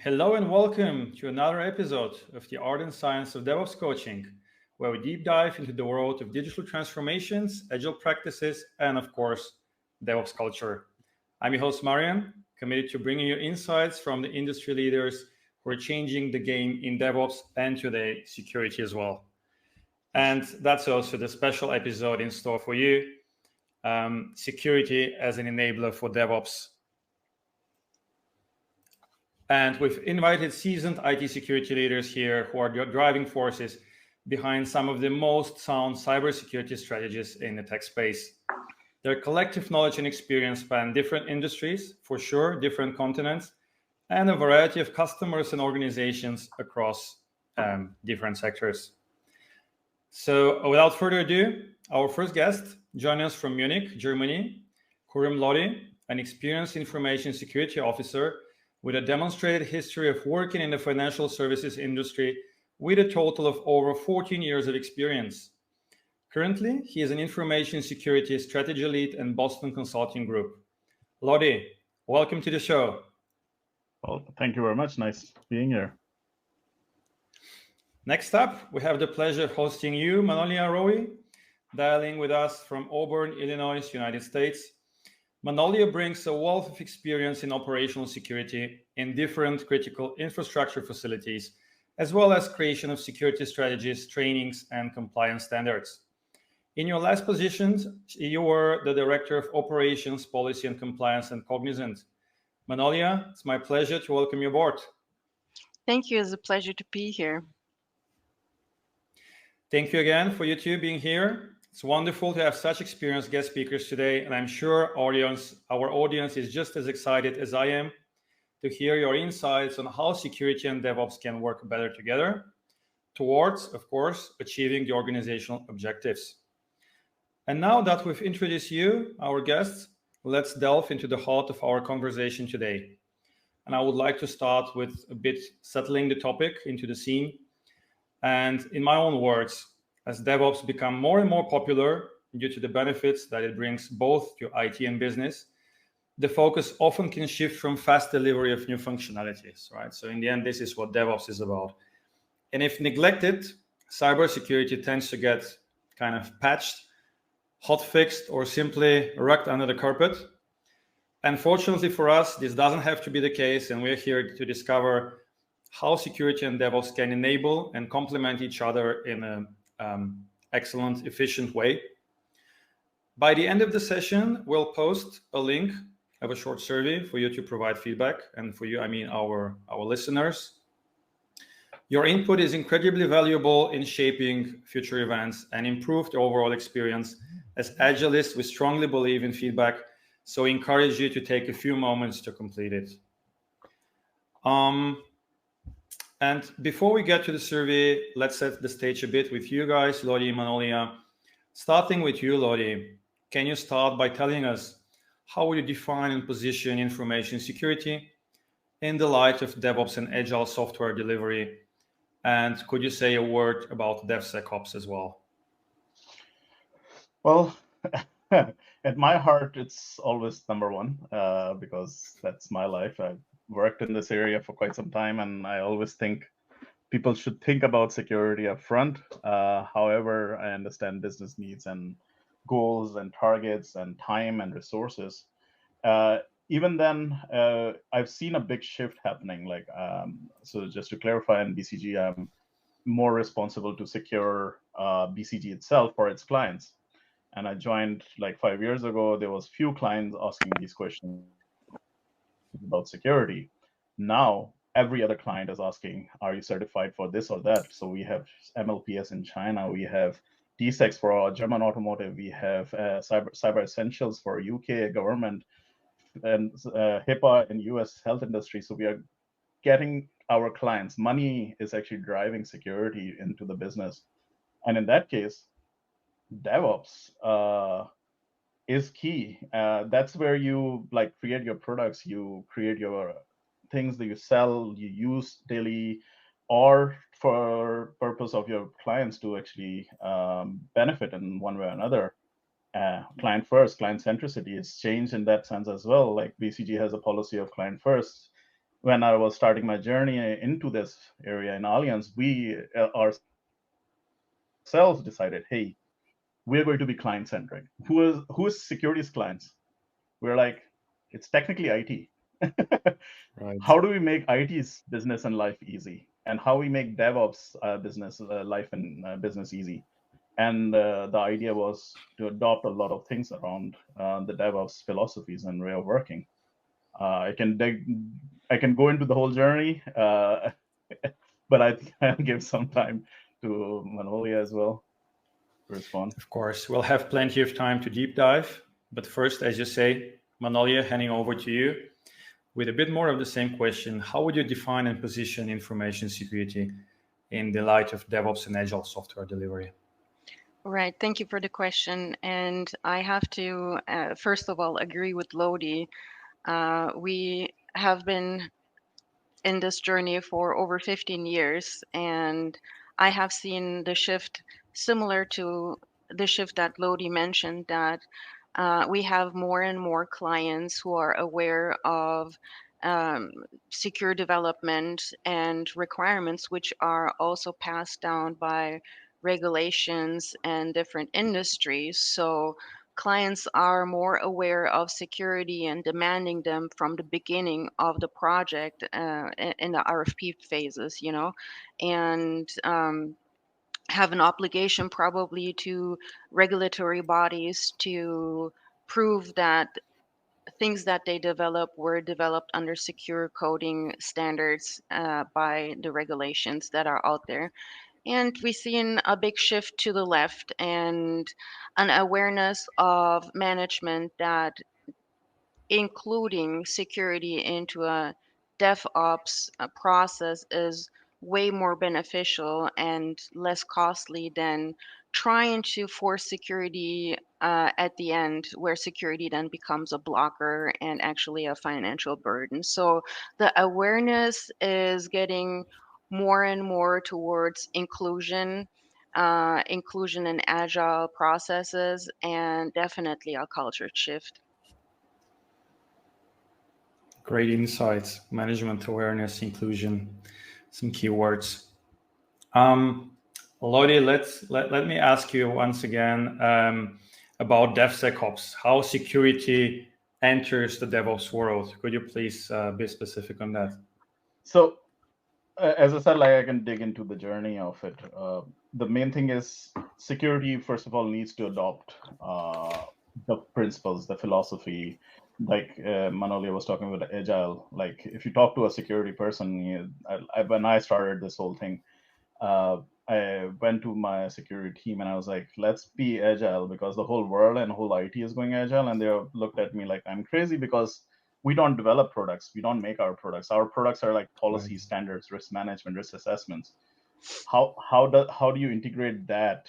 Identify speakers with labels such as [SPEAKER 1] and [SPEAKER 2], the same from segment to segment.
[SPEAKER 1] Hello and welcome to another episode of the Art and Science of DevOps Coaching, where we deep dive into the world of digital transformations, agile practices, and of course, DevOps culture. I'm your host, Marian, committed to bringing you insights from the industry leaders who are changing the game in DevOps and today security as well. And that's also the special episode in store for you, security as an enabler for DevOps. And we've invited seasoned IT security leaders here who are the driving forces behind some of the most sound cybersecurity strategies in the tech space. Their collective knowledge and experience span different industries, for sure, different continents, and a variety of customers and organizations across different sectors. So without further ado, our first guest joining us from Munich, Germany, Kurim Lodi, an experienced information security officer with a demonstrated history of working in the financial services industry with a total of over 14 years of experience. Currently, he is an information security strategy lead in Boston Consulting Group. Lodi, welcome to the show.
[SPEAKER 2] Well, thank you very much. Nice being here.
[SPEAKER 1] Next up, we have the pleasure of hosting you, Manolia Roy, dialing with us from Auburn, Illinois, United States. Manolia brings a wealth of experience in operational security in different critical infrastructure facilities, as well as creation of security strategies, trainings, and compliance standards. In your last positions, you were the Director of Operations, Policy and Compliance at Cognizant. Manolia, it's my pleasure to welcome you aboard.
[SPEAKER 3] Thank you. It's a pleasure to be here.
[SPEAKER 1] Thank you again for you two being here. It's wonderful to have such experienced guest speakers today, and I'm sure our audience is just as excited as I am to hear your insights on how security and DevOps can work better together towards, of course, achieving the organizational objectives. And now that we've introduced you, our guests, let's delve into the heart of our conversation today. And I would like to start with a bit settling the topic into the scene. And in my own words, as DevOps become more and more popular due to the benefits that it brings both to IT and business, the focus often can shift from fast delivery of new functionalities, right? So in the end, this is what DevOps is about. And if neglected, cybersecurity tends to get kind of patched, hot-fixed, or simply rugged under the carpet. Unfortunately for us, this doesn't have to be the case, and we're here to discover how security and DevOps can enable and complement each other in an excellent, efficient way. By the end of the session, we'll post a link of a short survey for you to provide feedback, and for you, I mean our listeners. Your input is incredibly valuable in shaping future events and improve the overall experience. As agilists, we strongly believe in feedback, so we encourage you to take a few moments to complete it. And before we get to the survey, let's set the stage a bit with you guys, Lodi and Manolia. Starting with you, Lodi, can you start by telling us how would you define and position information security in the light of DevOps and agile software delivery? And could you say a word about DevSecOps as well?
[SPEAKER 2] Well, at my heart, it's always number one because that's my life. I've worked in this area for quite some time, and I always think people should think about security up front. However, I understand business needs and goals and targets and time and resources. Even then, I've seen a big shift happening. So just to clarify, in BCG, I'm more responsible to secure BCG itself for its clients. And I joined like 5 years ago. There was few clients asking these questions about security. Now, every other client is asking, are you certified for this or that? So we have MLPS in China. We have DSEX for our German automotive. We have Cyber Essentials for UK government and HIPAA in US health industry. So we are getting our clients. Money is actually driving security into the business. And in that case, DevOps is key. That's where you create your products, you create your things that you sell, you use daily, or for purpose of your clients to actually benefit in one way or another. Client first, client centricity is changed in that sense as well. Like BCG has a policy of client first, when I was starting my journey into this area in Allianz, we ourselves decided, hey, we're going to be client-centric. Who is security's clients? We're like, it's technically IT.
[SPEAKER 1] Right.
[SPEAKER 2] How do we make IT's business and life easy? And how we make DevOps business life and business easy? And the idea was to adopt a lot of things around the DevOps philosophies and way of working. I can go into the whole journey, but I think I'll give some time to Manolia as well to respond.
[SPEAKER 1] Of course, we'll have plenty of time to deep dive. But first, as you say, Manolia, handing over to you with a bit more of the same question. How would you define and position information security in the light of DevOps and Agile software delivery?
[SPEAKER 3] Right. Thank you for the question. And I have to, first of all, agree with Lodi. We have been in this journey for over 15 years, and I have seen the shift similar to the shift that Lodi mentioned, that we have more and more clients who are aware of um, secure development and requirements, which are also passed down by regulations and different industries. So clients are more aware of security and demanding them from the beginning of the project in the RFP phases, and have an obligation probably to regulatory bodies to prove that things that they develop were developed under secure coding standards by the regulations that are out there. And we've seen a big shift to the left and an awareness of management that including security into a DevOps process is way more beneficial and less costly than trying to force security at the end, where security then becomes a blocker and actually a financial burden. So the awareness is getting more and more towards inclusion. Inclusion in agile processes, and definitely a culture shift.
[SPEAKER 1] Great insights, management awareness, inclusion, some keywords. Lodi, let me ask you once again about DevSecOps, how security enters the DevOps world. Could you please be specific on that?
[SPEAKER 2] So, as I said, like I can dig into the journey of it. The main thing is security, first of all, needs to adopt the principles, the philosophy. Like Manolia was talking about agile. Like if you talk to a security person, when I started this whole thing, I went to my security team and I was like, let's be agile because the whole world and whole IT is going agile. And they looked at me like I'm crazy because we don't develop products. We don't make our products. Our products are like policy
[SPEAKER 1] Right.
[SPEAKER 2] standards, risk management, risk assessments. How do you integrate that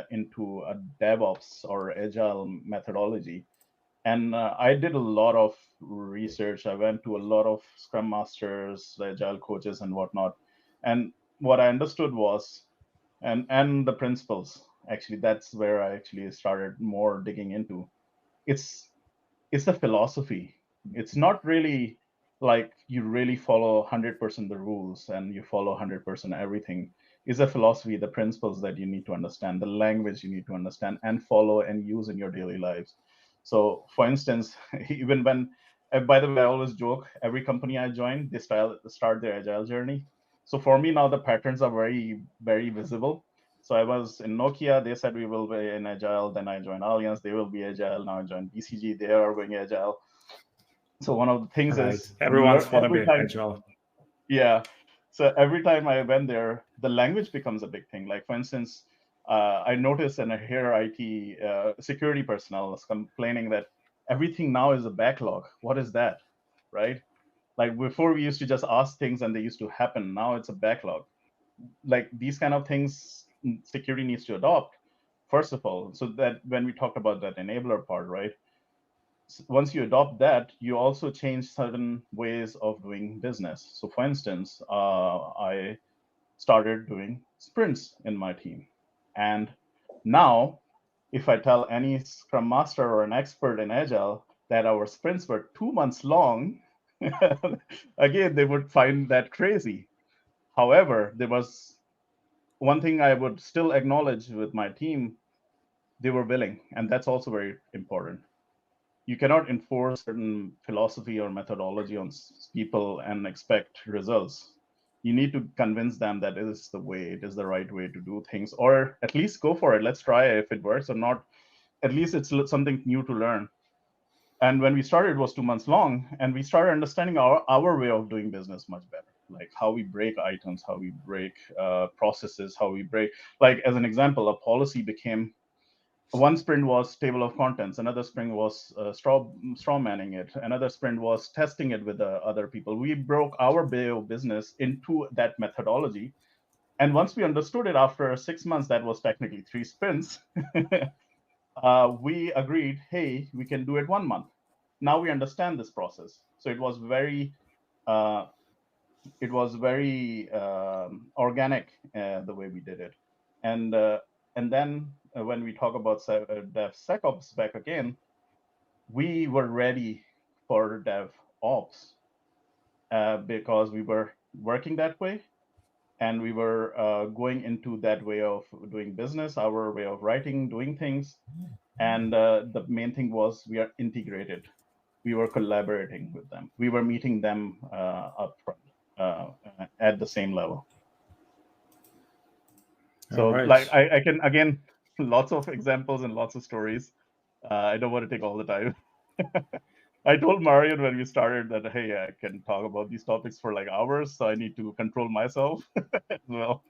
[SPEAKER 2] into a DevOps or agile methodology? And I did a lot of research. I went to a lot of Scrum Masters, agile coaches, and whatnot. And what I understood was, and the principles. Actually, that's where I actually started more digging into. It's it's a philosophy. It's not really like you really follow 100% the rules and you follow 100% everything. It's a philosophy, the principles that you need to understand, the language you need to understand and follow and use in your daily lives. So, for instance, even when, by the way, I always joke, every company I join, they start their agile journey. So for me now, the patterns are very, very visible. So I was in Nokia, they said we will be in agile. Then I joined Allianz, they will be agile. Now I joined BCG, they are going agile. So one of the things
[SPEAKER 1] Right.
[SPEAKER 2] is
[SPEAKER 1] Everyone's want to
[SPEAKER 2] every
[SPEAKER 1] be
[SPEAKER 2] time,
[SPEAKER 1] agile.
[SPEAKER 2] yeah. So every time I went there, the language becomes a big thing. Like for instance, I noticed and I hear IT security personnel is complaining that everything now is a backlog. What is that, right? Like before, we used to just ask things and they used to happen. Now it's a backlog. Like these kind of things, security needs to adopt first of all. So that when we talked about that enabler part, right? Once you adopt that, you also change certain ways of doing business. So, for instance, I started doing sprints in my team. And now, if I tell any Scrum Master or an expert in Agile that our sprints were 2 months long, again, they would find that crazy. However, there was one thing I would still acknowledge with my team: they were willing, and that's also very important. You cannot enforce certain philosophy or methodology on people and expect results. You need to convince them that it is the way, it is the right way to do things, or at least go for it. Let's try it. If it works or not, at least it's something new to learn. And when we started, it was 2 months long, and we started understanding our way of doing business much better, like how we break items, how we break processes, how we break, like as an example, a policy became, one sprint was table of contents, another sprint was straw manning it, another sprint was testing it with other people. We broke our way of business into that methodology, and once we understood it after 6 months, that was technically 3 sprints. We agreed, hey, we can do it 1 month. Now we understand this process. So it was very uh, organic, the way we did it. And then when we talk about DevSecOps back again, we were ready for DevOps because we were working that way, and we were going into that way of doing business, our way of writing, doing things. And the main thing was we are integrated. We were collaborating with them. We were meeting them up front at the same level. So
[SPEAKER 1] All right.
[SPEAKER 2] like I can, again, lots of examples and lots of stories. I don't want to take all the time. I told Marion when we started that, hey, I can talk about these topics for like hours, so I need to control myself as well.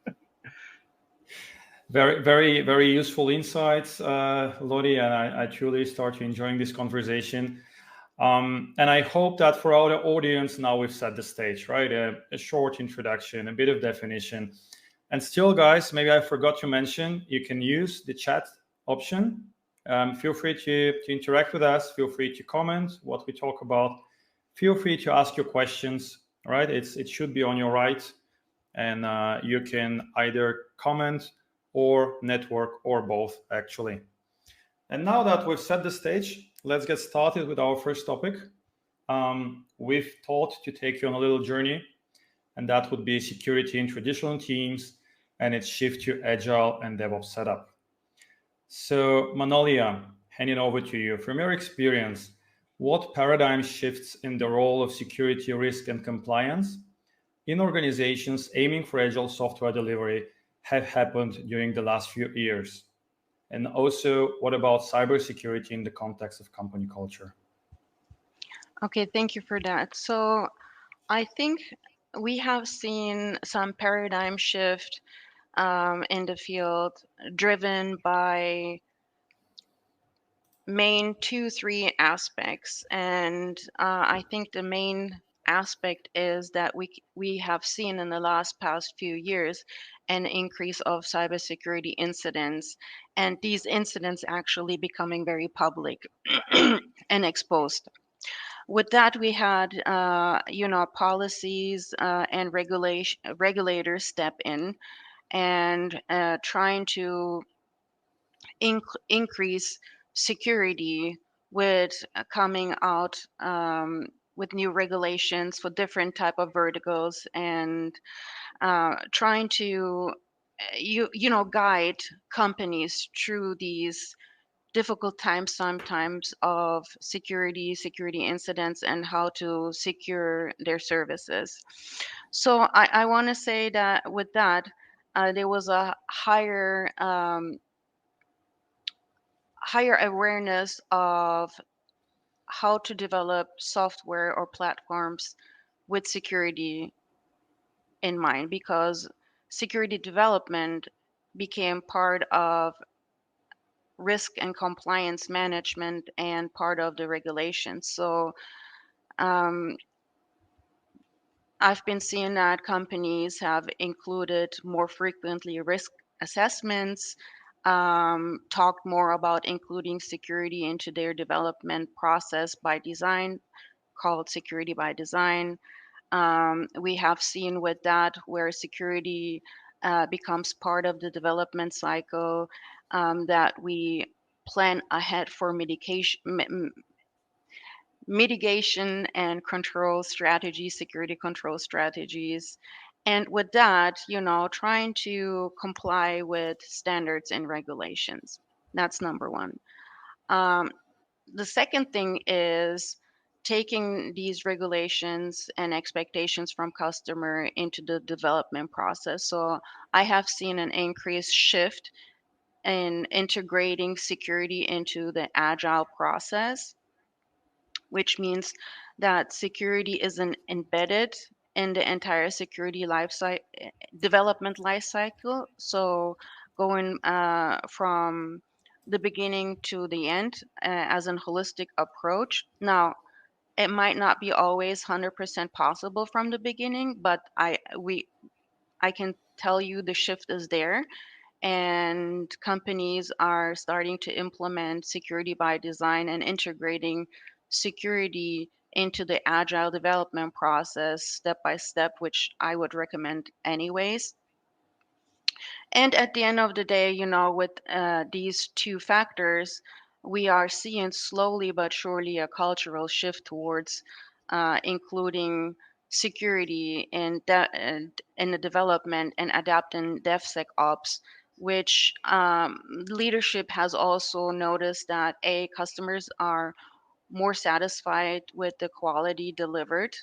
[SPEAKER 1] Very, very, very useful insights, Lodi, and I truly start enjoying this conversation. And I hope that for our audience, now we've set the stage, right? A short introduction, a bit of definition. And still, guys, maybe I forgot to mention, you can use the chat option. Feel free to interact with us. Feel free to comment what we talk about. Feel free to ask your questions, right? It should be on your right. And you can either comment or network or both, actually. And now that we've set the stage, let's get started with our first topic. We've thought to take you on a little journey, and that would be security in traditional teams and its shift to agile and DevOps setup. So, Manolia, handing over to you. From your experience, what paradigm shifts in the role of security, risk, and compliance in organizations aiming for agile software delivery have happened during the last few years? And also, what about cybersecurity in the context of company culture?
[SPEAKER 3] Okay, thank you for that. So I think we have seen some paradigm shift in the field driven by main 2 3 aspects, and I think the main aspect is that we have seen in the past few years an increase of cybersecurity incidents, and these incidents actually becoming very public and exposed. With that, we had policies and regulators step in and trying to increase security with coming out with new regulations for different type of verticals, and trying to guide companies through these difficult times sometimes of security incidents and how to secure their services. So I want to say that with that, there was a higher awareness of how to develop software or platforms with security in mind, because security development became part of risk and compliance management and part of the regulations. So um, I've been seeing that companies have included more frequently risk assessments, talked more about including security into their development process by design, called security by design. We have seen with that where security becomes part of the development cycle, that we plan ahead for mitigation and control strategies, security control strategies. And with that, trying to comply with standards and regulations. That's number one. Um, the second thing is taking these regulations and expectations from customer into the development process. So I have seen an increased shift in integrating security into the agile process, which means that security isn't embedded in the entire security development life cycle. So going from the beginning to the end as an holistic approach. Now, it might not be always 100% possible from the beginning, but I can tell you the shift is there, and companies are starting to implement security by design and integrating security into the agile development process step by step, which I would recommend anyways. And at the end of the day, with these two factors, we are seeing slowly but surely a cultural shift towards including security in the development and adapting DevSecOps, which leadership has also noticed that customers are more satisfied with the quality delivered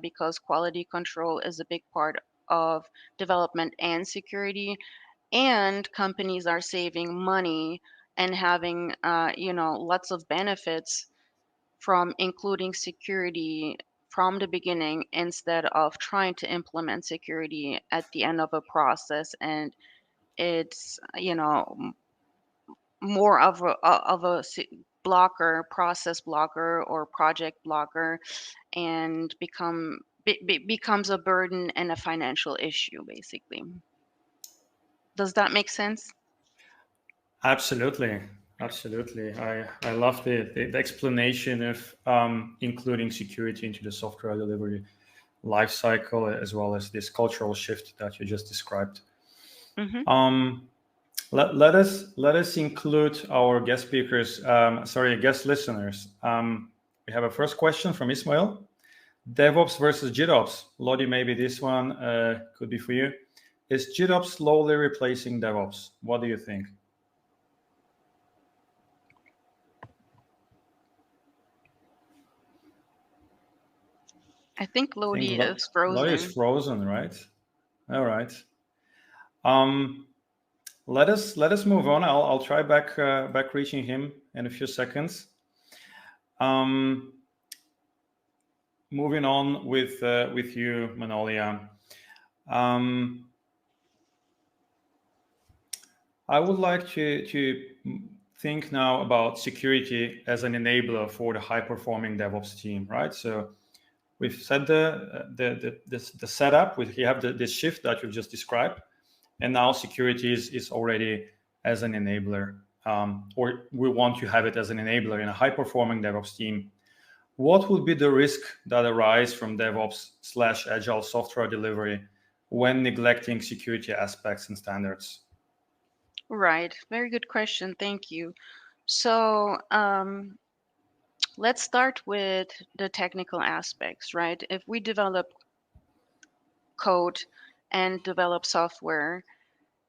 [SPEAKER 3] because quality control is a big part of development and security, and companies are saving money and having lots of benefits from including security from the beginning instead of trying to implement security at the end of a process. And it's more of a blocker, process blocker or project blocker, and becomes a burden and a financial issue basically. Does that make sense?
[SPEAKER 1] Absolutely, absolutely. I love the explanation of including security into the software delivery lifecycle, as well as this cultural shift that you just described.
[SPEAKER 3] Hmm.
[SPEAKER 1] Um, let us include our guest speakers. Guest listeners. We have a first question from Ismail. DevOps versus GitOps. Lodi, maybe this one could be for you. Is GitOps slowly replacing DevOps? What do you think?
[SPEAKER 3] I think
[SPEAKER 1] I think
[SPEAKER 3] Lodi is
[SPEAKER 1] Lodi is
[SPEAKER 3] frozen.
[SPEAKER 1] frozen, right? All right. Um, let us move on. I'll try back reaching him in a few seconds. Um, moving on with you, Manolia. I would like to think now about security as an enabler for the high-performing DevOps team, right? So we've set the setup. We have this shift that you've just described, and now security is already as an enabler, or we want to have it as an enabler in a high-performing DevOps team. What would be the risk that arise from DevOps/agile software delivery when neglecting security aspects and standards?
[SPEAKER 3] Right. Very good question. Thank you. So let's start with the technical aspects, right? If we develop code and develop software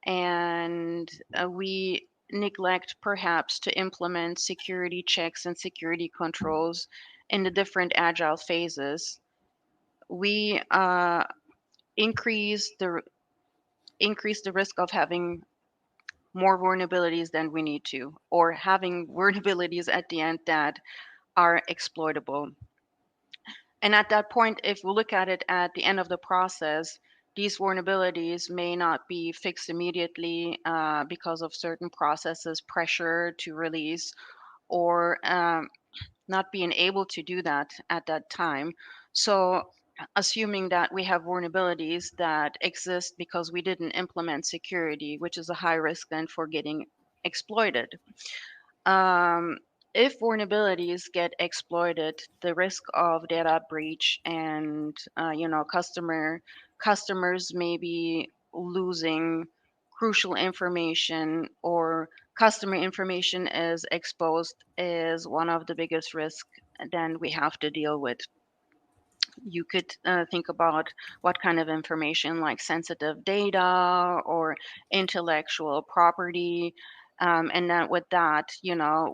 [SPEAKER 3] and we neglect perhaps to implement security checks and security controls in the different agile phases, we increase the risk of having more vulnerabilities than we need to, or having vulnerabilities at the end that are exploitable. And at that point, if we look at it at the end of the process, these vulnerabilities may not be fixed immediately because of certain processes, pressure to release, or not being able to do that at that time. So, assuming that we have vulnerabilities that exist because we didn't implement security, which is a high risk then for getting exploited. Um, if vulnerabilities get exploited, the risk of data breach and customers may be losing crucial information, or customer information is exposed, is one of the biggest risks then we have to deal with. You could think about what kind of information, like sensitive data or intellectual property. And then with that,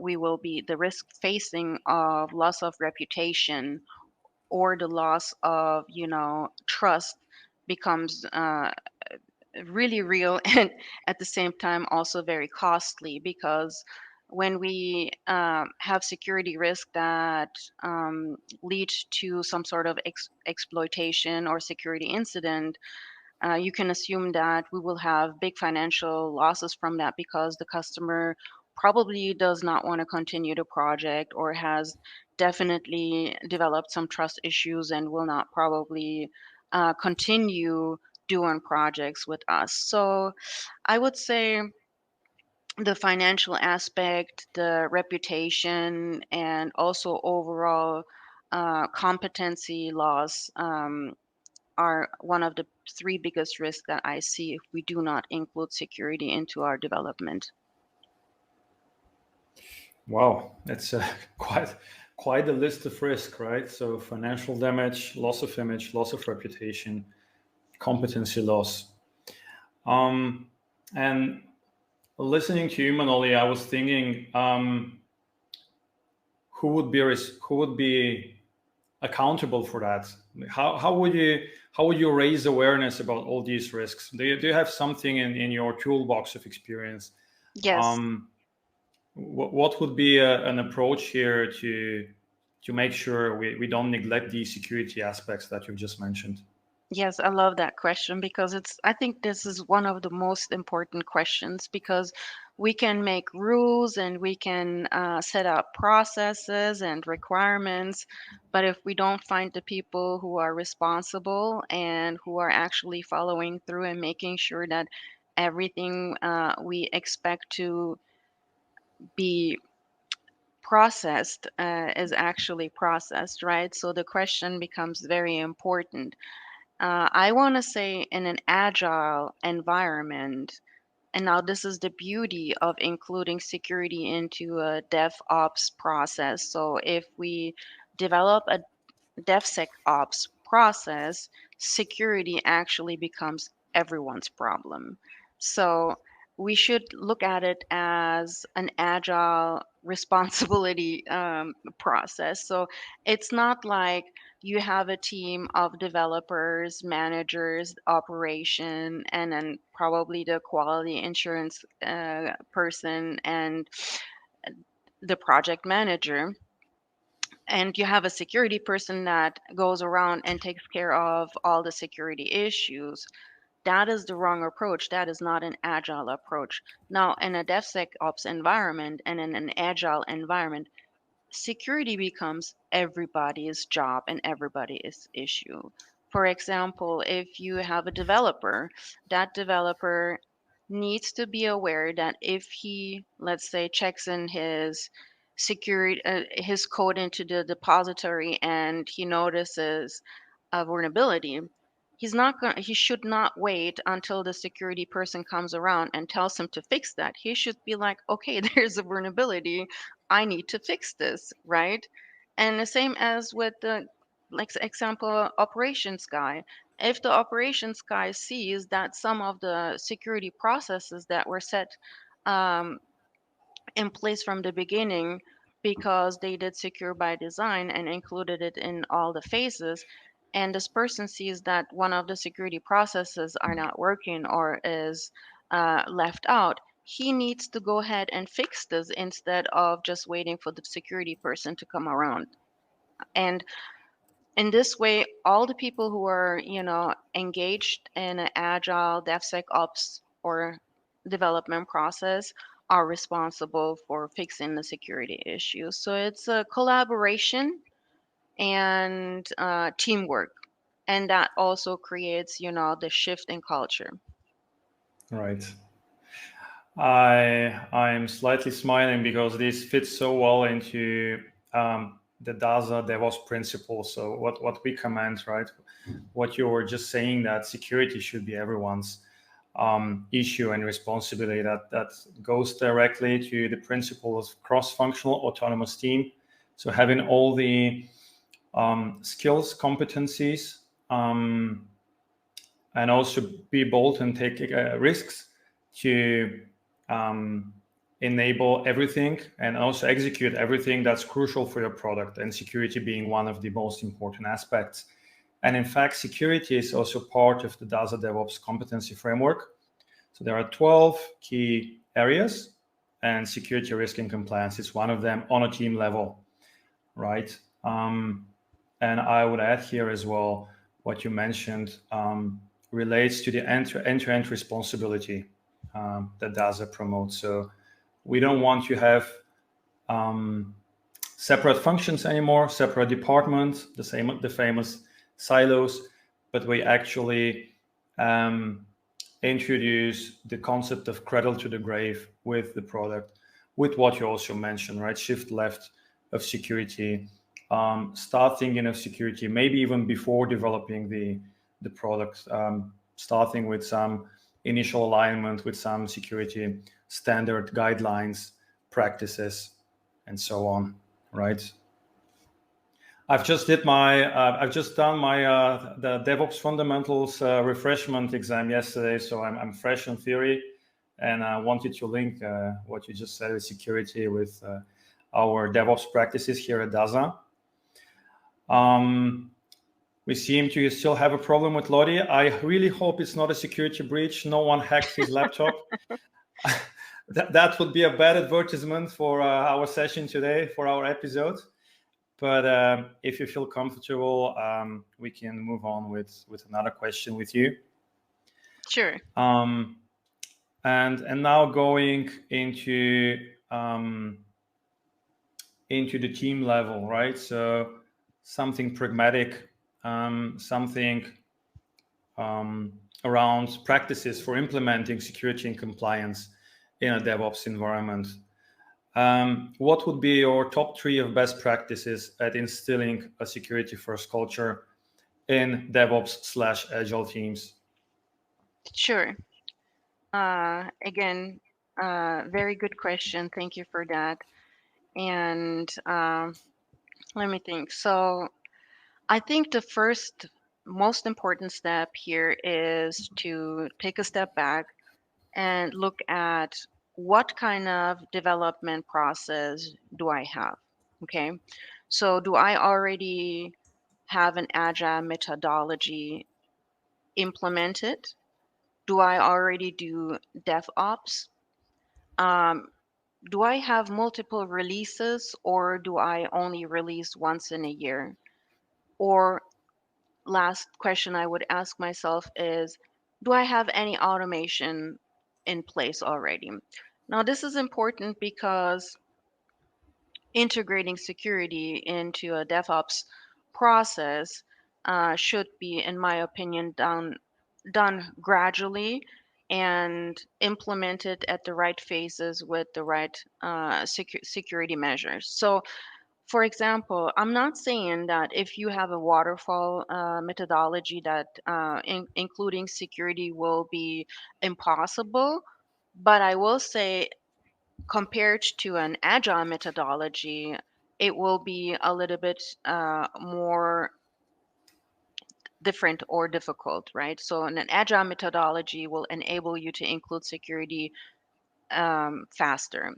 [SPEAKER 3] we will be the risk facing of loss of reputation or the loss of, trust becomes really real and at the same time also very costly, because when we have security risk that lead to some sort of exploitation or security incident, you can assume that we will have big financial losses from that, because the customer probably does not want to continue the project or has definitely developed some trust issues and will not probably continue doing projects with us. So I would say the financial aspect, the reputation, and also overall competency loss are one of the three biggest risks that I see if we do not include security into our development.
[SPEAKER 1] Wow, that's quite a list of risk, right? So financial damage, loss of image, loss of reputation, competency loss. And listening to you, Manoli, I was thinking, who would be accountable for that? How would you raise awareness about all these risks? Do you have something in your toolbox of experience?
[SPEAKER 3] Yes.
[SPEAKER 1] What would be an approach here to make sure we don't neglect the security aspects that you've just mentioned?
[SPEAKER 3] Yes, I love that question, because I think this is one of the most important questions, because we can make rules and we can set up processes and requirements, but if we don't find the people who are responsible and who are actually following through and making sure that everything we expect to be processed is actually processed, right? So the question becomes very important. I want to say in an agile environment, and now this is the beauty of including security into a DevOps process. So if we develop a DevSecOps process, security actually becomes everyone's problem. So we should look at it as an agile responsibility process. So it's not like you have a team of developers, managers, operation, and then probably the quality insurance person and the project manager, and you have a security person that goes around and takes care of all the security issues. That is the wrong approach. That is not an agile approach. Now, in a DevSecOps environment and in an agile environment, security becomes everybody's job and everybody's issue. For example, if you have a developer, that developer needs to be aware that if he, let's say, checks in his code into the depository and he notices a vulnerability, he should not wait until the security person comes around and tells him to fix that. He should be like, okay, there's a vulnerability, I need to fix this, right? And the same as with the, like, example, operations guy. If the operations guy sees that some of the security processes that were set um, in place from the beginning, because they did secure by design and included it in all the phases, and this person sees that one of the security processes are not working or is left out, he needs to go ahead and fix this instead of just waiting for the security person to come around. And in this way, all the people who are, engaged in an agile DevSecOps or development process are responsible for fixing the security issues. So it's a collaboration and teamwork, and that also creates, the shift in culture.
[SPEAKER 1] Right. I'm slightly smiling because this fits so well into the DASA DevOps principle. So what we command, right? What you were just saying, that security should be everyone's issue and responsibility. That goes directly to the principle of cross-functional autonomous team. So having all the skills, competencies, and also be bold and take risks to enable everything and also execute everything that's crucial for your product, and security being one of the most important aspects. And in fact, security is also part of the DASA DevOps competency framework. So there are 12 key areas, and security, risk, and compliance is one of them on a team level, right? And I would add here as well, what you mentioned relates to the end-to-end responsibility that DASA promotes. So we don't want to have separate functions anymore, separate departments, the famous silos, but we actually introduce the concept of cradle to the grave with the product, with what you also mentioned, right? Shift left of security, start thinking of security, maybe even before developing the product, starting with some initial alignment with some security standard guidelines, practices, and so on, right? I've just done my the DevOps fundamentals refreshment exam yesterday, so I'm fresh in theory, and I wanted to link what you just said with security with our DevOps practices here at DASA. We seem to still have a problem with Lodi. I really hope it's not a security breach. No one hacked his laptop. That would be a bad advertisement for our session today, for our episode. But if you feel comfortable, we can move on with another question with you.
[SPEAKER 3] Sure.
[SPEAKER 1] And now going into the team level, right? So something pragmatic, something around practices for implementing security and compliance in a DevOps environment. What would be your top 3 of best practices at instilling a security-first culture in DevOps/Agile teams?
[SPEAKER 3] Sure. Again, very good question. Thank you for that. And let me think. So I think the first most important step here is to take a step back and look at what kind of development process do I have? Okay. So do I already have an agile methodology implemented? Do I already do DevOps? Do I have multiple releases, or do I only release once in a year? Or last question I would ask myself is, do I have any automation in place already? Now, this is important because integrating security into a DevOps process should be, in my opinion, done gradually and implemented at the right phases with the right security measures. So, for example, I'm not saying that if you have a waterfall methodology that including security will be impossible, but I will say compared to an agile methodology, it will be a little bit more different or difficult, right? So an agile methodology will enable you to include security faster.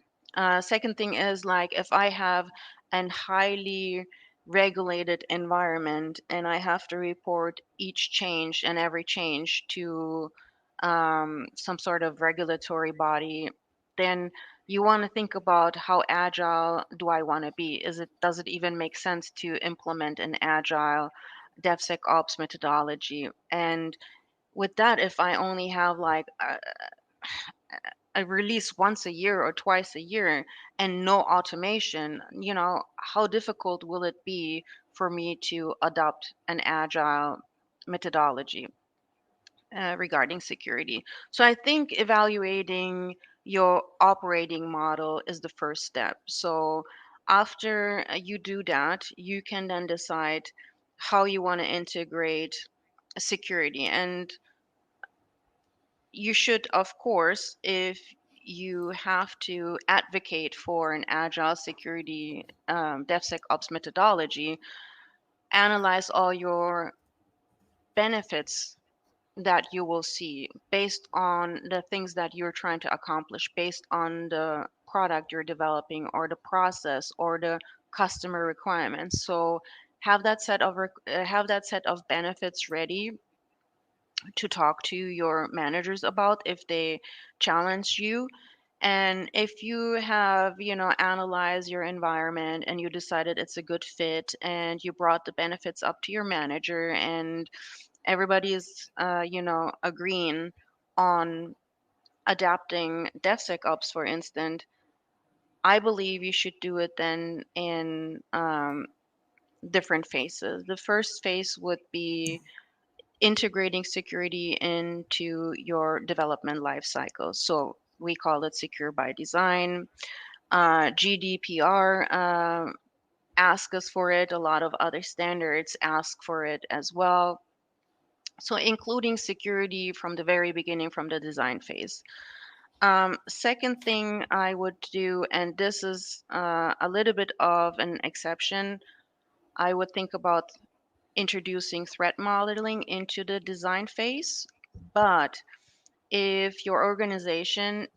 [SPEAKER 3] Second thing is like if I have an highly regulated environment and I have to report each change and every change to some sort of regulatory body, then you want to think about how agile do I want to be? Does it even make sense to implement an agile DevSecOps methodology? And with that, if I only have like a release once a year or twice a year and no automation, how difficult will it be for me to adopt an agile methodology regarding security? So I think evaluating your operating model is the first step. So after you do that, you can then decide how you want to integrate security. And you should, of course, if you have to advocate for an agile security DevSecOps methodology, analyze all your benefits that you will see based on the things that you're trying to accomplish, based on the product you're developing or the process or the customer requirements. So have that set of benefits ready to talk to your managers about if they challenge you. And if you have, analyzed your environment and you decided it's a good fit and you brought the benefits up to your manager and everybody's, agreeing on adapting DevSecOps, for instance, I believe you should do it then in different phases. The first phase would be integrating security into your development lifecycle. So we call it secure by design. GDPR asks us for it. A lot of other standards ask for it as well. So including security from the very beginning, from the design phase. Second thing I would do, and this is a little bit of an exception, I would think about introducing threat modeling into the design phase. But if your organization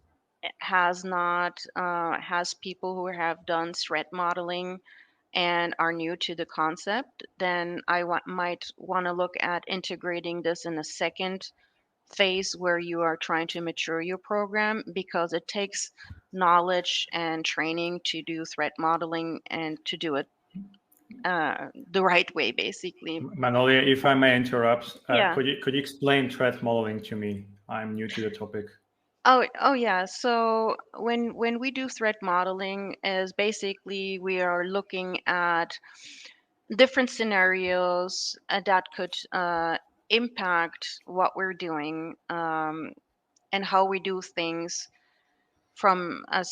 [SPEAKER 3] has people who have done threat modeling and are new to the concept, then might want to look at integrating this in a second phase where you are trying to mature your program, because it takes knowledge and training to do threat modeling and to do it the right way, basically.
[SPEAKER 1] Manolia, if I may interrupt,
[SPEAKER 3] Yeah.
[SPEAKER 1] could you explain threat modeling to me? I'm new to the topic.
[SPEAKER 3] Oh yeah. So when we do threat modeling, is basically we are looking at different scenarios that could impact what we're doing, and how we do things from a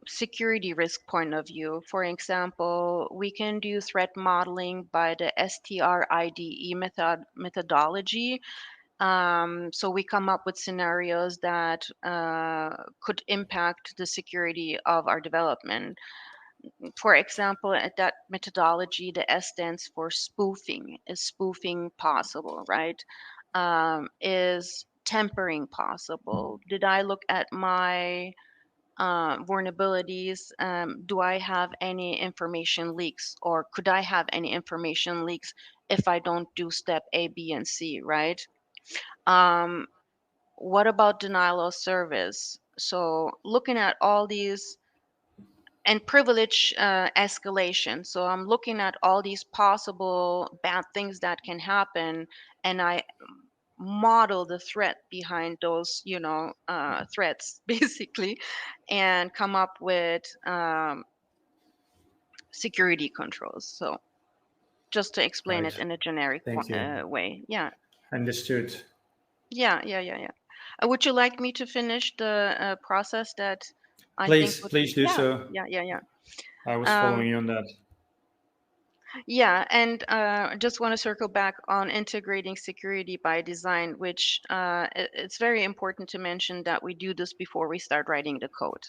[SPEAKER 3] security risk point of view. For example, we can do threat modeling by the STRIDE methodology. So we come up with scenarios that could impact the security of our development. For example, at that methodology, the S stands for spoofing. Is spoofing possible, right? Is tampering possible? Did I look at my vulnerabilities? Do I have any information leaks, or could I have any information leaks if I don't do step A, B, and C, right? Um, what about denial of service? So looking at all these, and privilege escalation. So I'm looking at all these possible bad things that can happen, and I model the threat behind those, threats basically, and come up with security controls. So just to explain it
[SPEAKER 1] Right.
[SPEAKER 3] in a generic
[SPEAKER 1] Thank you.
[SPEAKER 3] way. Yeah.
[SPEAKER 1] Understood.
[SPEAKER 3] Yeah. Would you like me to finish the process that I think would?
[SPEAKER 1] Please do
[SPEAKER 3] Yeah,
[SPEAKER 1] so.
[SPEAKER 3] yeah.
[SPEAKER 1] I was
[SPEAKER 3] Um,
[SPEAKER 1] following you on that.
[SPEAKER 3] yeah, and I just want to circle back on integrating security by design, which it's very important to mention that we do this before we start writing the code.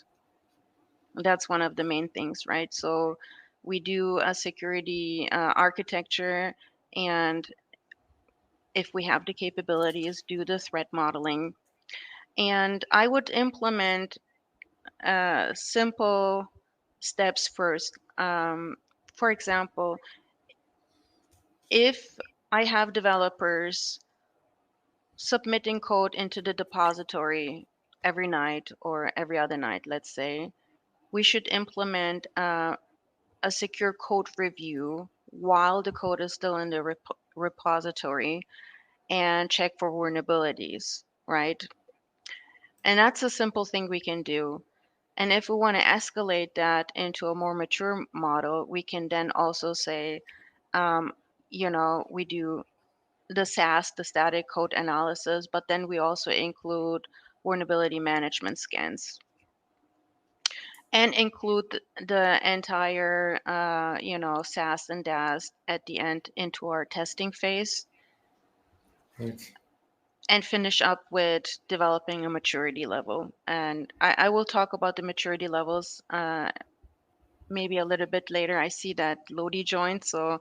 [SPEAKER 3] That's one of the main things, right? So we do a security architecture, and if we have the capabilities, do the threat modeling. And I would implement simple steps first. For example, if I have developers submitting code into the depository every night or every other night, let's say, we should implement a secure code review while the code is still in the repository and check for vulnerabilities, right? And that's a simple thing we can do. And if we want to escalate that into a more mature model, we can then also say, um, we do the SAS, the static code analysis, but then we also include vulnerability management scans and include the entire, SAS and DAS at the end into our testing phase.
[SPEAKER 1] Right.
[SPEAKER 3] and finish up with developing a maturity level. And I will talk about the maturity levels maybe a little bit later. I see that Lodi joined, so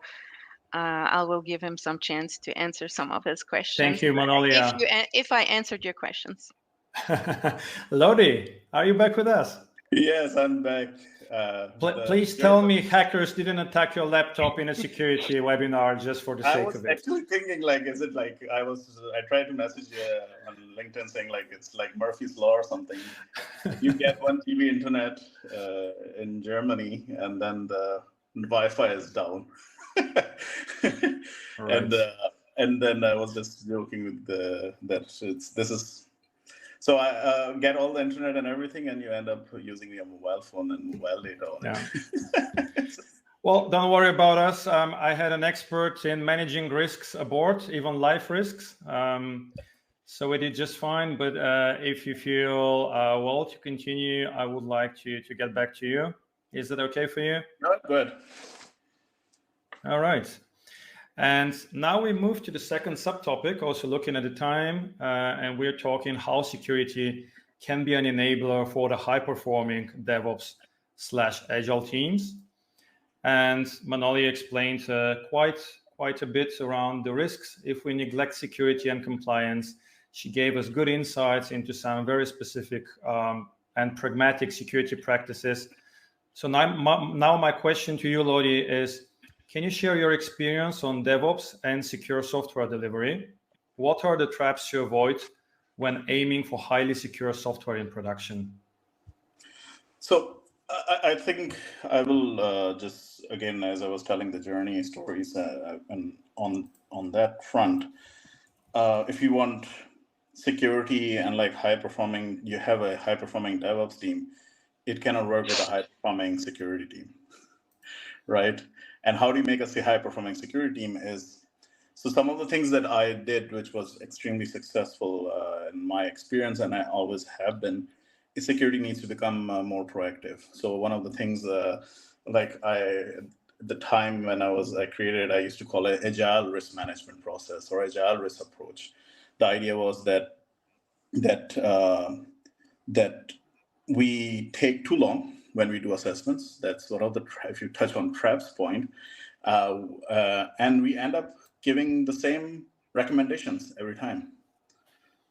[SPEAKER 3] I will give him some chance to answer some of his questions.
[SPEAKER 1] Thank you, Manolia.
[SPEAKER 3] If I answered your questions.
[SPEAKER 1] Lodi, are you back with us?
[SPEAKER 4] Yes, I'm back.
[SPEAKER 1] Please tell me hackers didn't attack your laptop in a security webinar just for the sake of it.
[SPEAKER 4] I was actually thinking, like, is it like I tried to message on LinkedIn saying like it's like Murphy's Law or something. You get 1 GB internet in Germany, and then the Wi-Fi is down.
[SPEAKER 1] Right.
[SPEAKER 4] And then I was just joking with this is. So I get all the internet and everything, and you end up using your mobile phone and mobile data on it.
[SPEAKER 1] Well, don't worry about us. I had an expert in managing risks aboard, even life risks. So we did just fine. But if you feel well to continue, I would like to get back to you. Is that okay for you?
[SPEAKER 4] Good.
[SPEAKER 1] All right. And now we move to the second subtopic, also looking at the time, and we're talking how security can be an enabler for the high-performing DevOps/Agile teams. And Manoli explained quite a bit around the risks if we neglect security and compliance. She gave us good insights into some very specific and pragmatic security practices. So now my question to you, Lodi, is, can you share your experience on DevOps and secure software delivery? What are the traps to avoid when aiming for highly secure software in production?
[SPEAKER 4] So I think I will just, again, as I was telling the journey stories, and on that front, if you want security and like you have a high performing DevOps team, it cannot work with a high performing security team, right? And how do you make a high-performing security team is, so some of the things that I did, which was extremely successful in my experience, and I always have been, is security needs to become more proactive. So one of the things, at the time when I created, I used to call it agile risk management process or agile risk approach. The idea was that we take too long when we do assessments. That's sort of if you touch on traps point, and we end up giving the same recommendations every time.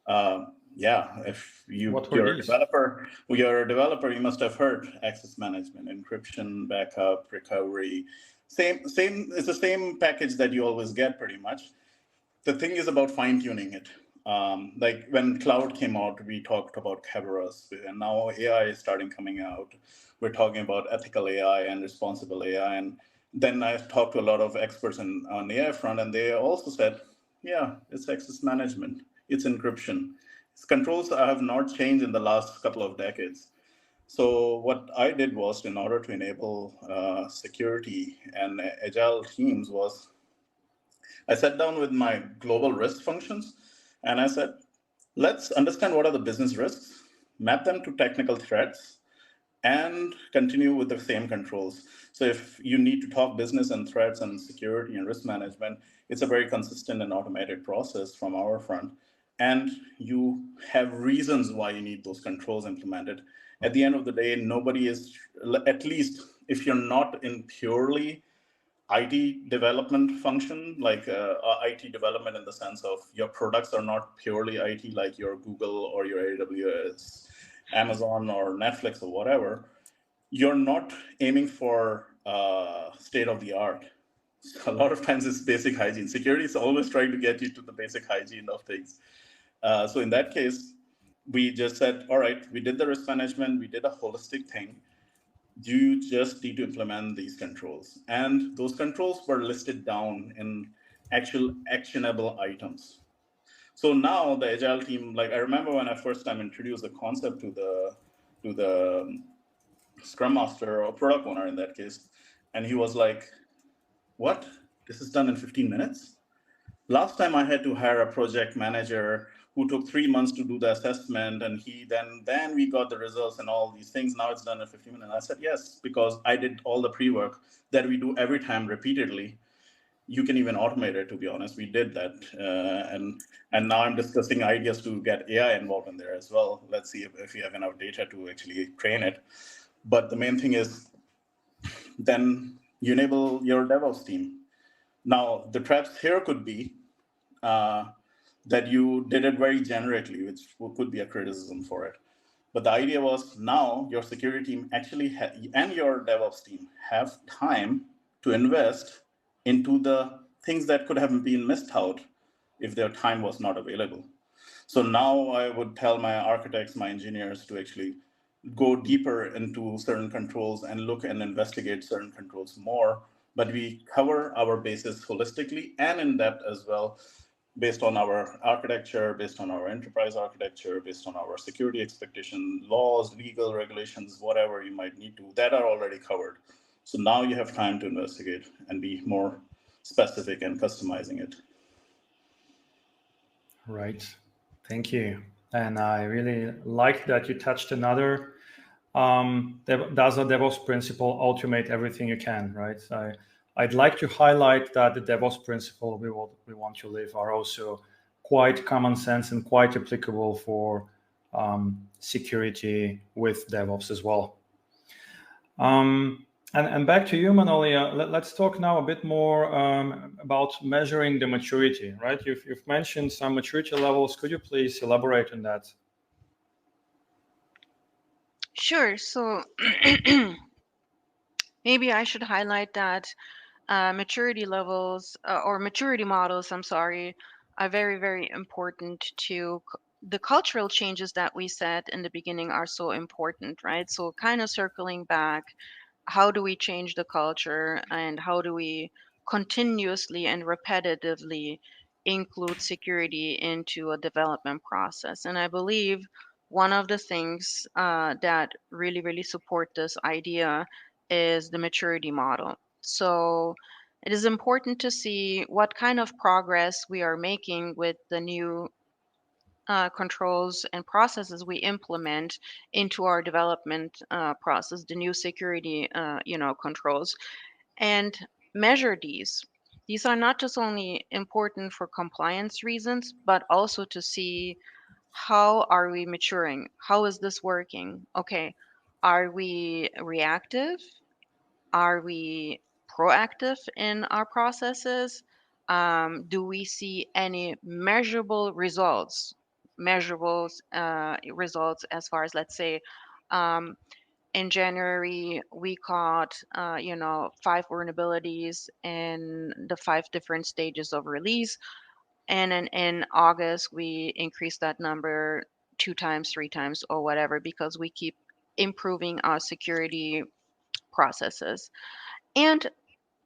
[SPEAKER 4] If you're a developer, you must have heard access management, encryption, backup, recovery. It's the same package that you always get pretty much. The thing is about fine-tuning it. Like when cloud came out, we talked about cameras, and now AI is coming out. We're talking about ethical AI and responsible AI. And then I talked to a lot of experts on AI front, and they also said, yeah, it's access management, it's encryption. Its controls have not changed in the last couple of decades. So what I did was, in order to enable security and agile teams, was I sat down with my global risk functions, and I said, let's understand what are the business risks, map them to technical threats, and continue with the same controls. So if you need to talk business and threats and security and risk management, it's a very consistent and automated process from our front. And you have reasons why you need those controls implemented. At the end of the day, nobody is, at least if you're not in purely IT development function, like IT development in the sense of your products are not purely IT, like your Google or your AWS, Amazon or Netflix or whatever, you're not aiming for state of the art. So a lot of times it's basic hygiene. Security is always trying to get you to the basic hygiene of things. So in that case, we just said, all right, we did the risk management, we did a holistic thing. You just need to implement these controls. And those controls were listed down in actual actionable items. So now the agile team, like I remember when I first time introduced the concept to the Scrum Master or product owner in that case, and he was like, what? This is done in 15 minutes? Last time I had to hire a project manager who took 3 months to do the assessment, and then we got the results and all these things. Now it's done in 15 minutes. I said, yes, because I did all the pre-work that we do every time repeatedly. you can even automate it. To be honest, we did that, and now I'm discussing ideas to get AI involved in there as well. Let's see if you have enough data to actually train it. But the main thing is, then you enable your DevOps team. Now, the traps here could be that you did it very generically, which could be a criticism for it. But the idea was, now your security team actually and your DevOps team have time to invest into the things that could have been missed out if their time was not available. So now I would tell my architects, my engineers to actually go deeper into certain controls and look and investigate certain controls more. But we cover our bases holistically and in depth as well, based on our architecture, based on our enterprise architecture, based on our security expectation, laws, legal regulations, whatever you might need to, that are already covered. So now you have time to investigate and be more specific and customizing it.
[SPEAKER 1] Right. Thank you. And I really like that you touched another does a DevOps principle automate everything you can, right? I'd like to highlight that the DevOps principle we want to live are also quite common sense and quite applicable for security with DevOps as well. And back to you, Manolia. Let's talk now a bit more about measuring the maturity, right? You've mentioned some maturity levels. Could you please elaborate on that?
[SPEAKER 3] Sure. So maybe I should highlight that maturity levels or maturity models, I'm sorry, are very, very important to the cultural changes that we set in the beginning are so important, right? So kind of circling back, how do we change the culture and how do we continuously and repetitively include security into a development process? And I believe one of the things that really, really support this idea is the maturity model. So it is important to see what kind of progress we are making with the new controls and processes we implement into our development process, the new security, controls, and measure these. These are not just only important for compliance reasons, but also to see how are we maturing? How is this working? Okay, are we reactive? Are we proactive in our processes? Do we see any measurable results? Measurable results as far as, let's say, um, in January we caught, 5 vulnerabilities in the 5 different stages of release, and then in August we increased that number 2 times, 3 times, or whatever, because we keep improving our security processes. And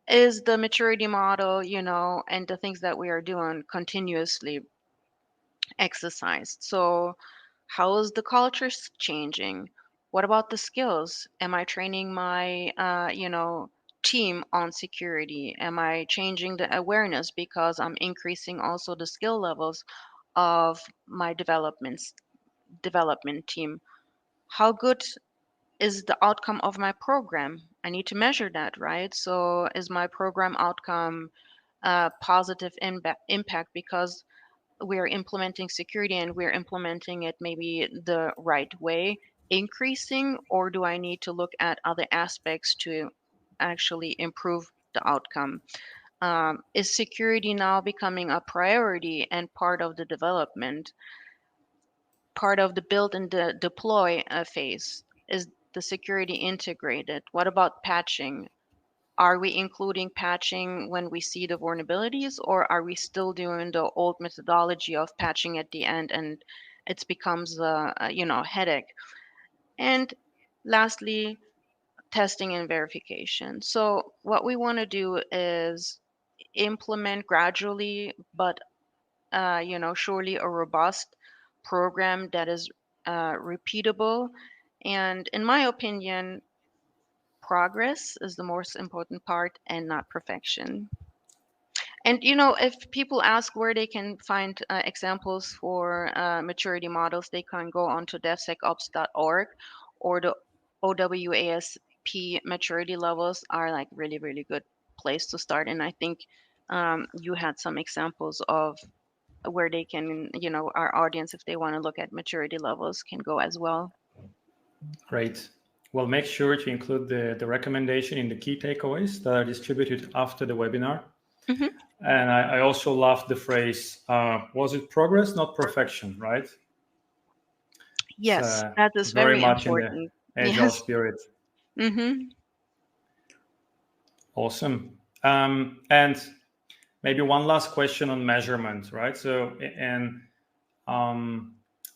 [SPEAKER 3] is the maturity model, and the things that we are doing continuously exercised? So, how is the culture changing? What about the skills? Am I training my, team on security? Am I changing the awareness because I'm increasing also the skill levels of my development team? How good is the outcome of my program? I need to measure that, right? So is my program outcome positive impact because we're implementing security and we're implementing it maybe the right way, increasing, or do I need to look at other aspects to actually improve the outcome? Is security now becoming a priority and part of the development, part of the build and the deploy phase? Is the security integrated? What about patching? Are we including patching when we see the vulnerabilities, or are we still doing the old methodology of patching at the end and it becomes a headache? And lastly, testing and verification. So what we want to do is implement gradually, but surely a robust program that is repeatable. And in my opinion, progress is the most important part and not perfection. And if people ask where they can find examples for maturity models, they can go onto devsecops.org, or the OWASP maturity levels are like really, really good place to start. And I think you had some examples of where they can, our audience, if they want to look at maturity levels, can go as well.
[SPEAKER 1] Great. Well, make sure to include the recommendation in the key takeaways that are distributed after the webinar.
[SPEAKER 3] Mm-hmm.
[SPEAKER 1] And I also loved the phrase, was it progress, not perfection, right?
[SPEAKER 3] Yes, that is very
[SPEAKER 1] much
[SPEAKER 3] important.
[SPEAKER 1] in the agile spirit.
[SPEAKER 3] Mm-hmm.
[SPEAKER 1] Awesome. And maybe one last question on measurement, right? So in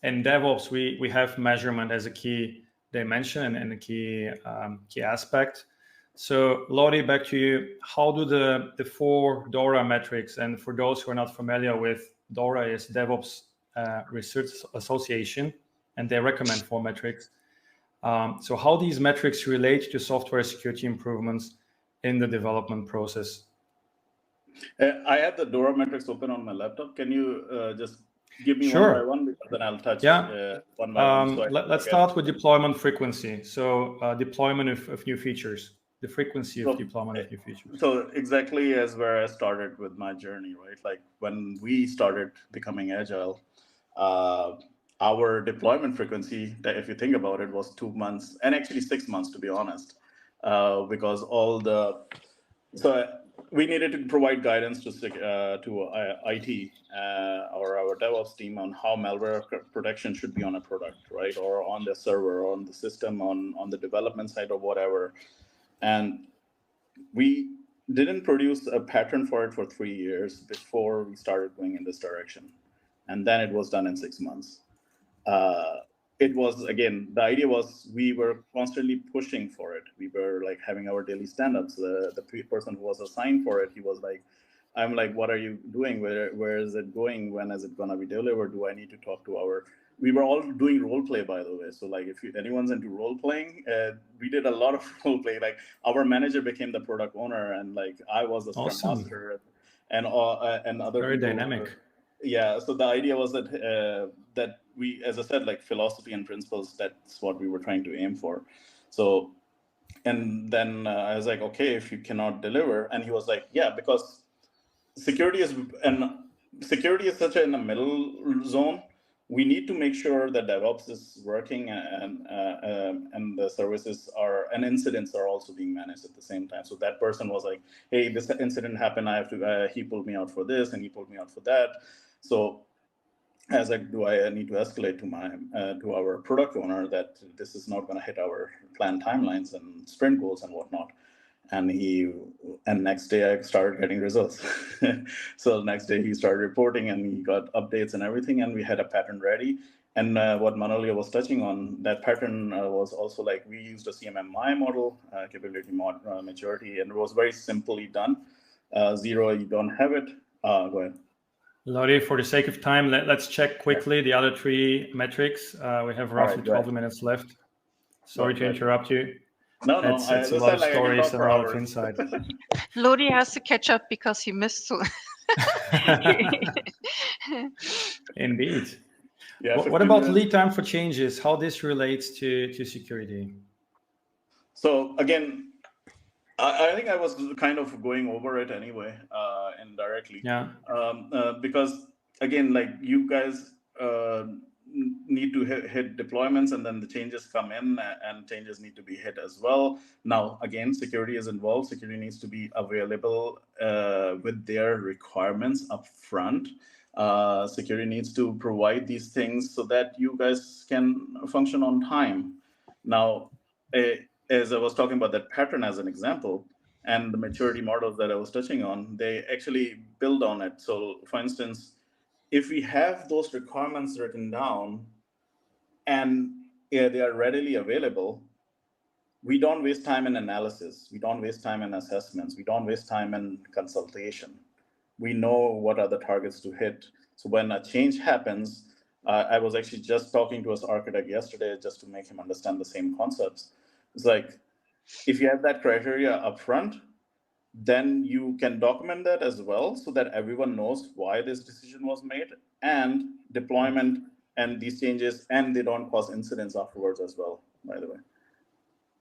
[SPEAKER 1] DevOps, we have measurement as a key dimension and a key aspect. So Lottie, back to you. How do the 4 DORA metrics, and for those who are not familiar with, DORA is DevOps Research Association, and they recommend 4 metrics. So how these metrics relate to software security improvements in the development process?
[SPEAKER 4] I have the DORA metrics open on my laptop. Can you just give me
[SPEAKER 1] Sure.
[SPEAKER 4] one by one, because then I'll touch one by one. So
[SPEAKER 1] let's start with deployment frequency. So deployment of new features, the frequency of deployment of new features.
[SPEAKER 4] So exactly as where I started with my journey, right? Like when we started becoming agile, our deployment frequency, if you think about it, was 2 months, and actually 6 months, to be honest, because we needed to provide guidance to IT or our DevOps team on how malware protection should be on a product, right, or on the server, or on the system, on the development side, or whatever. And we didn't produce a pattern for it for 3 years before we started going in this direction, and then it was done in 6 months. It was, again, the idea was we were constantly pushing for it. We were like having our daily stand-ups. The person who was assigned for it, he was like, I'm like, what are you doing? Where is it going? When is it going to be delivered? Do I need to talk to we were all doing role play, by the way. So like, if anyone's into role playing, we did a lot of role play. Like our manager became the product owner, and like I was the scrum master, and other
[SPEAKER 1] very
[SPEAKER 4] people
[SPEAKER 1] dynamic.
[SPEAKER 4] Yeah, so the idea was that that we, as I said, like philosophy and principles, that's what we were trying to aim for. So, and then I was like, okay, if you cannot deliver, and he was like, yeah, because security is such in the middle zone. We need to make sure that DevOps is working, and the services and incidents are also being managed at the same time. So that person was like, hey, this incident happened. I have to. He pulled me out for this, and he pulled me out for that. So I was like, do I need to escalate to our product owner that this is not going to hit our planned timelines and sprint goals and whatnot? And next day I started getting results. So next day he started reporting, and he got updates and everything, and we had a pattern ready. And what Manolya was touching on, that pattern was also like, we used a CMMI model, capability maturity, and it was very simply done. 0, you don't have it. Go ahead.
[SPEAKER 1] Lottie, for the sake of time, let's check quickly the other 3 metrics. We have roughly 12 minutes left. Sorry to interrupt you.
[SPEAKER 4] No,
[SPEAKER 1] it's a lot of stories and a lot of insight.
[SPEAKER 3] Lodi has to catch up because he missed.
[SPEAKER 1] Indeed.
[SPEAKER 4] Yeah,
[SPEAKER 1] what about lead time for changes? How this relates to security?
[SPEAKER 4] So again, I think I was kind of going over it anyway, indirectly.
[SPEAKER 1] Yeah.
[SPEAKER 4] Because again, like you guys need to hit deployments, and then the changes come in, and changes need to be hit as well. Now, again, security is involved. Security needs to be available with their requirements up front. Security needs to provide these things so that you guys can function on time. Now, as I was talking about that pattern as an example, and the maturity models that I was touching on, they actually build on it. So, for instance, if we have those requirements written down and they are readily available, we don't waste time in analysis. We don't waste time in assessments. We don't waste time in consultation. We know what are the targets to hit. So when a change happens, I was actually just talking to us architect yesterday just to make him understand the same concepts. It's like, if you have that criteria up front, then you can document that as well so that everyone knows why this decision was made, and deployment and these changes, and they don't cause incidents afterwards as well, by the way.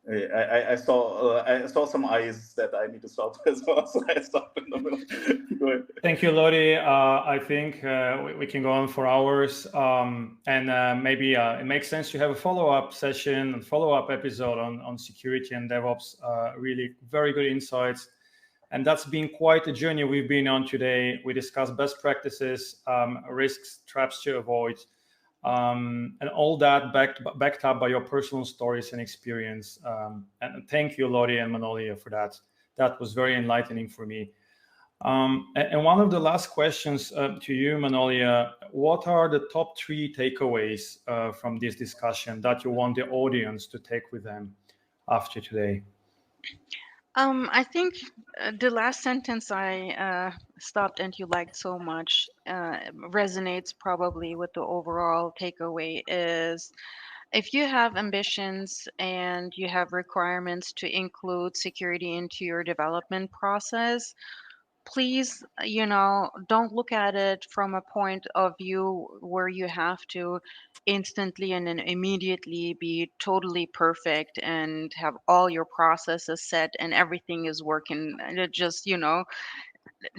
[SPEAKER 4] I saw some eyes that I need to stop as well, so I stopped in the middle. Go ahead.
[SPEAKER 1] Thank you, Lodi. I think we can go on for hours, and maybe it makes sense to have a follow-up session and follow-up episode on security and DevOps. Really very good insights. And that's been quite a journey we've been on today. We discussed best practices, risks, traps to avoid, and all that backed up by your personal stories and experience. And thank you, Lodi and Manolia, for that. That was very enlightening for me. And one of the last questions to you, Manolia, what are the top 3 takeaways from this discussion that you want the audience to take with them after today?
[SPEAKER 3] I think the last sentence I stopped and you liked so much resonates probably with the overall takeaway is if you have ambitions and you have requirements to include security into your development process, please, don't look at it from a point of view where you have to instantly and then immediately be totally perfect and have all your processes set and everything is working and it just,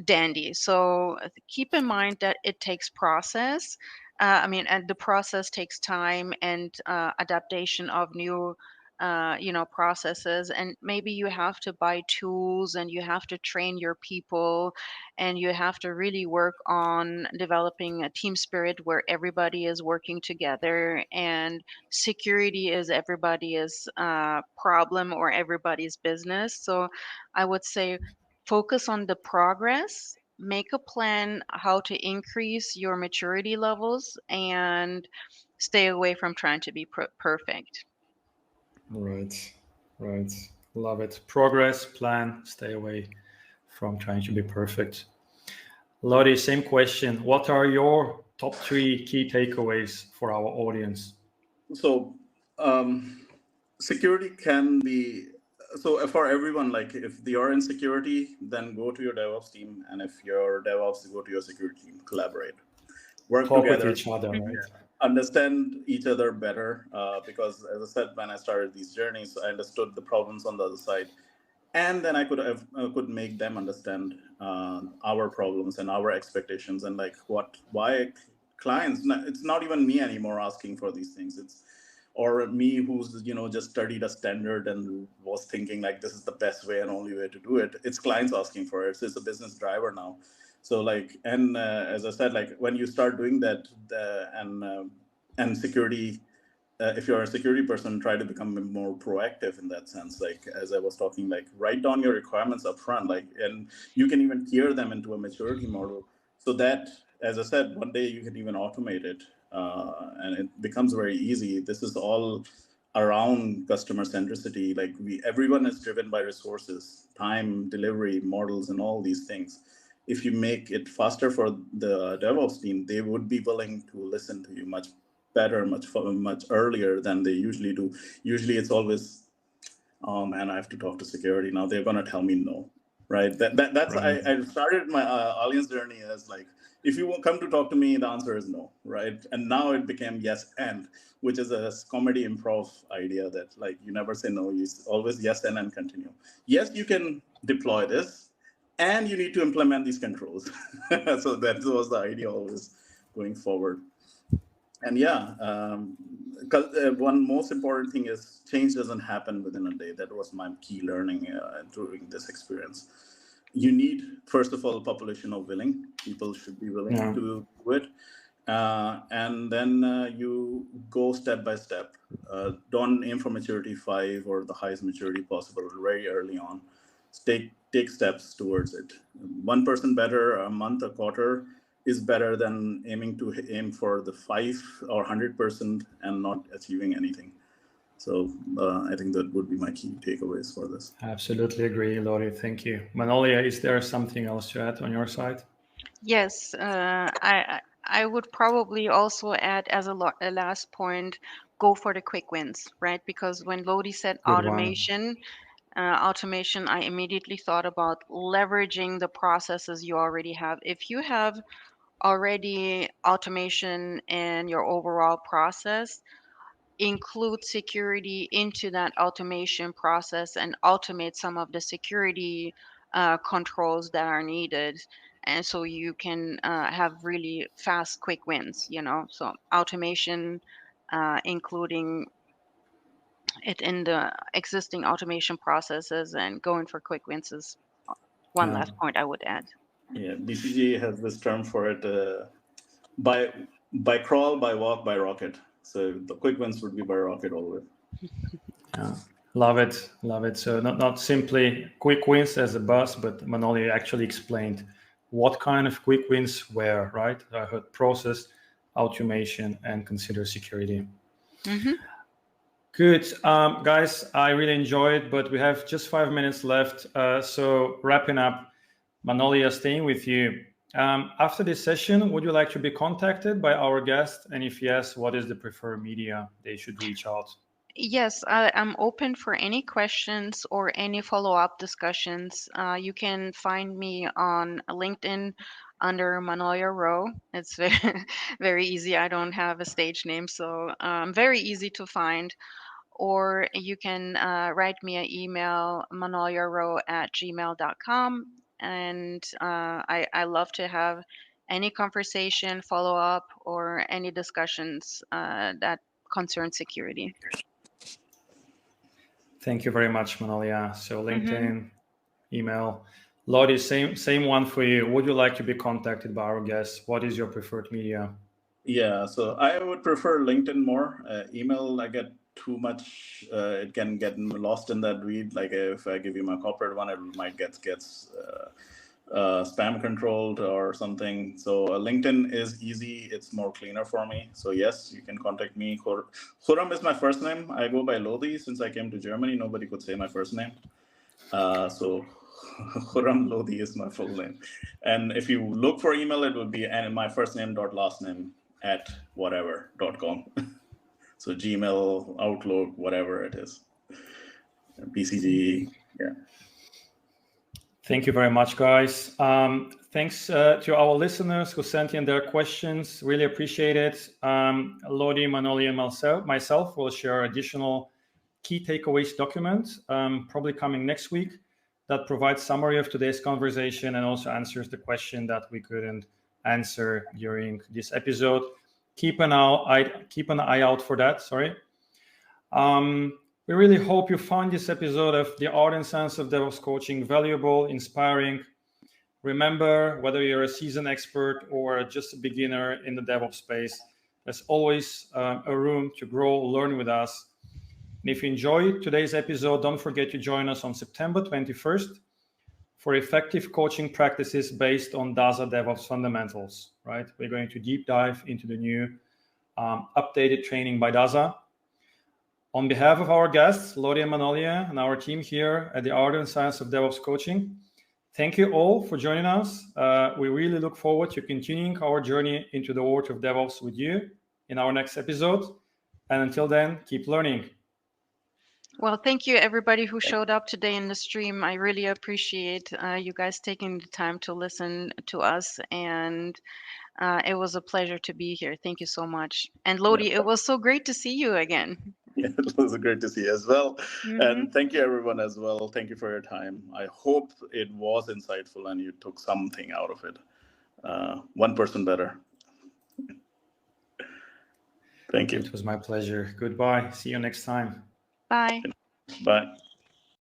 [SPEAKER 3] dandy. So keep in mind that it takes process. And the process takes time and adaptation of new, processes. And maybe you have to buy tools and you have to train your people and you have to really work on developing a team spirit where everybody is working together and security is everybody's problem or everybody's business. So I would say focus on the progress, make a plan how to increase your maturity levels, and stay away from trying to be perfect.
[SPEAKER 1] Right. Love it. Progress, plan, stay away from trying to be perfect. Lodi, same question. What are your top 3 key takeaways for our audience?
[SPEAKER 4] So security can be, so for everyone, like if you're in security, then go to your DevOps team, and if you're DevOps, go to your security team, collaborate, work
[SPEAKER 1] Talk
[SPEAKER 4] together,
[SPEAKER 1] with each other, right?
[SPEAKER 4] understand each other better, because as I said, when I started these journeys, I understood the problems on the other side, and then I could make them understand our problems and our expectations, and like why clients, it's not even me anymore asking for these things, it's or me who's just studied a standard and was thinking like this is the best way and only way to do it. It's clients asking for it, so it's a business driver now. So like, and as I said, like when you start doing that, and security, if you're a security person, try to become more proactive in that sense. Like as I was talking, like write down your requirements up front, like, and you can even tier them into a maturity model, so that, as I said, one day you can even automate it, and it becomes very easy. This is all around customer centricity. Like everyone is driven by resources, time, delivery, models, and all these things. If you make it faster for the DevOps team, they would be willing to listen to you much better, much earlier than they usually do. Usually it's always, oh man, I have to talk to security now, they're going to tell me no, right? That's
[SPEAKER 1] Right.
[SPEAKER 4] I started my audience journey as like, if you come to talk to me, the answer is no, right? And now it became yes and, which is a comedy improv idea that like you never say no, you always yes and continue. Yes, you can deploy this, and you need to implement these controls. So that was the idea always going forward. And yeah, one most important thing is change doesn't happen within a day. That was my key learning during this experience. You need, first of all, a population of willing people should be willing
[SPEAKER 1] Yeah.
[SPEAKER 4] to do it, and then you go step by step. Don't aim for maturity 5 or the highest maturity possible very early on. Take steps towards it. 1% better a month, a quarter, is better than aim for the 5 or 100% and not achieving anything. So I think that would be my key takeaways for this.
[SPEAKER 1] Absolutely agree, Lori. Thank you. Manolia, is there something else to add on your side?
[SPEAKER 3] Yes, I would probably also add as a last point, go for the quick wins, right? Because when Lodi said
[SPEAKER 1] Good one.
[SPEAKER 3] automation, I immediately thought about leveraging the processes you already have. If you have already automation in your overall process, include security into that automation process and automate some of the security controls that are needed. And so you can have really fast, quick wins, So automation, including it in the existing automation processes and going for quick wins is one last point I would add.
[SPEAKER 4] Yeah, BCG has this term for it, by crawl, by walk, by rocket. So the quick wins would be by rocket always.
[SPEAKER 1] Yeah. Love it. So not simply quick wins as a buzz, but Manoli actually explained what kind of quick wins were, right? I heard process, automation, and consider security.
[SPEAKER 3] Mm-hmm.
[SPEAKER 1] Good. Guys, I really enjoyed, but we have just 5 minutes left. So wrapping up, Manoli, staying with you. After this session, would you like to be contacted by our guest? And if yes, what is the preferred media they should reach out?
[SPEAKER 3] Yes, I'm open for any questions or any follow-up discussions. You can find me on LinkedIn under Manolia Rowe. It's very, very easy. I don't have a stage name, so very easy to find. Or you can write me an email, manoliarowe@gmail.com. And I love to have any conversation, follow-up, or any discussions that concern security.
[SPEAKER 1] Thank you very much, Manolia. So LinkedIn, email. Lodi, same one for you. Would you like to be contacted by our guests? What is your preferred media?
[SPEAKER 4] Yeah, so I would prefer LinkedIn more. Email, I get too much. It can get lost in that read. Like if I give you my corporate one, it might get spam controlled or something. So LinkedIn is easy. It's more cleaner for me. So yes, you can contact me. Khurram is my first name. I go by Lodi. Since I came to Germany, nobody could say my first name. So Khurram Lodi is my full name. And if you look for email, it would be my first name dot last name at whatever.com. So Gmail, Outlook, whatever it is. BCG, yeah.
[SPEAKER 1] Thank you very much, guys. Thanks to our listeners who sent in their questions. Really appreciate it. Lodi, Manoli, and myself will share additional key takeaways document, probably coming next week, that provides summary of today's conversation and also answers the question that we couldn't answer during this episode. Keep an eye out for that. Sorry. We really hope you find this episode of the Art and Science of DevOps Coaching valuable, inspiring. Remember, whether you're a seasoned expert or just a beginner in the DevOps space, there's always a room to grow, learn with us. And if you enjoyed today's episode, don't forget to join us on September 21st for effective coaching practices based on DASA DevOps fundamentals, right? We're going to deep dive into the new updated training by DASA. On behalf of our guests, Lodi and Manolia, and our team here at the Art and Science of DevOps Coaching, thank you all for joining us. We really look forward to continuing our journey into the world of DevOps with you in our next episode. And until then, keep learning.
[SPEAKER 3] Well, thank you, everybody who showed up today in the stream. I really appreciate you guys taking the time to listen to us. And it was a pleasure to be here. Thank you so much. And Lodi, it was so great to see you again.
[SPEAKER 4] Yeah, it was great to see you as well. And thank you, everyone, as well. Thank you for your time. I hope it was insightful and you took something out of it. 1% better. Thank you.
[SPEAKER 1] It was my pleasure. Goodbye. See you next time.
[SPEAKER 3] Bye.
[SPEAKER 4] Bye.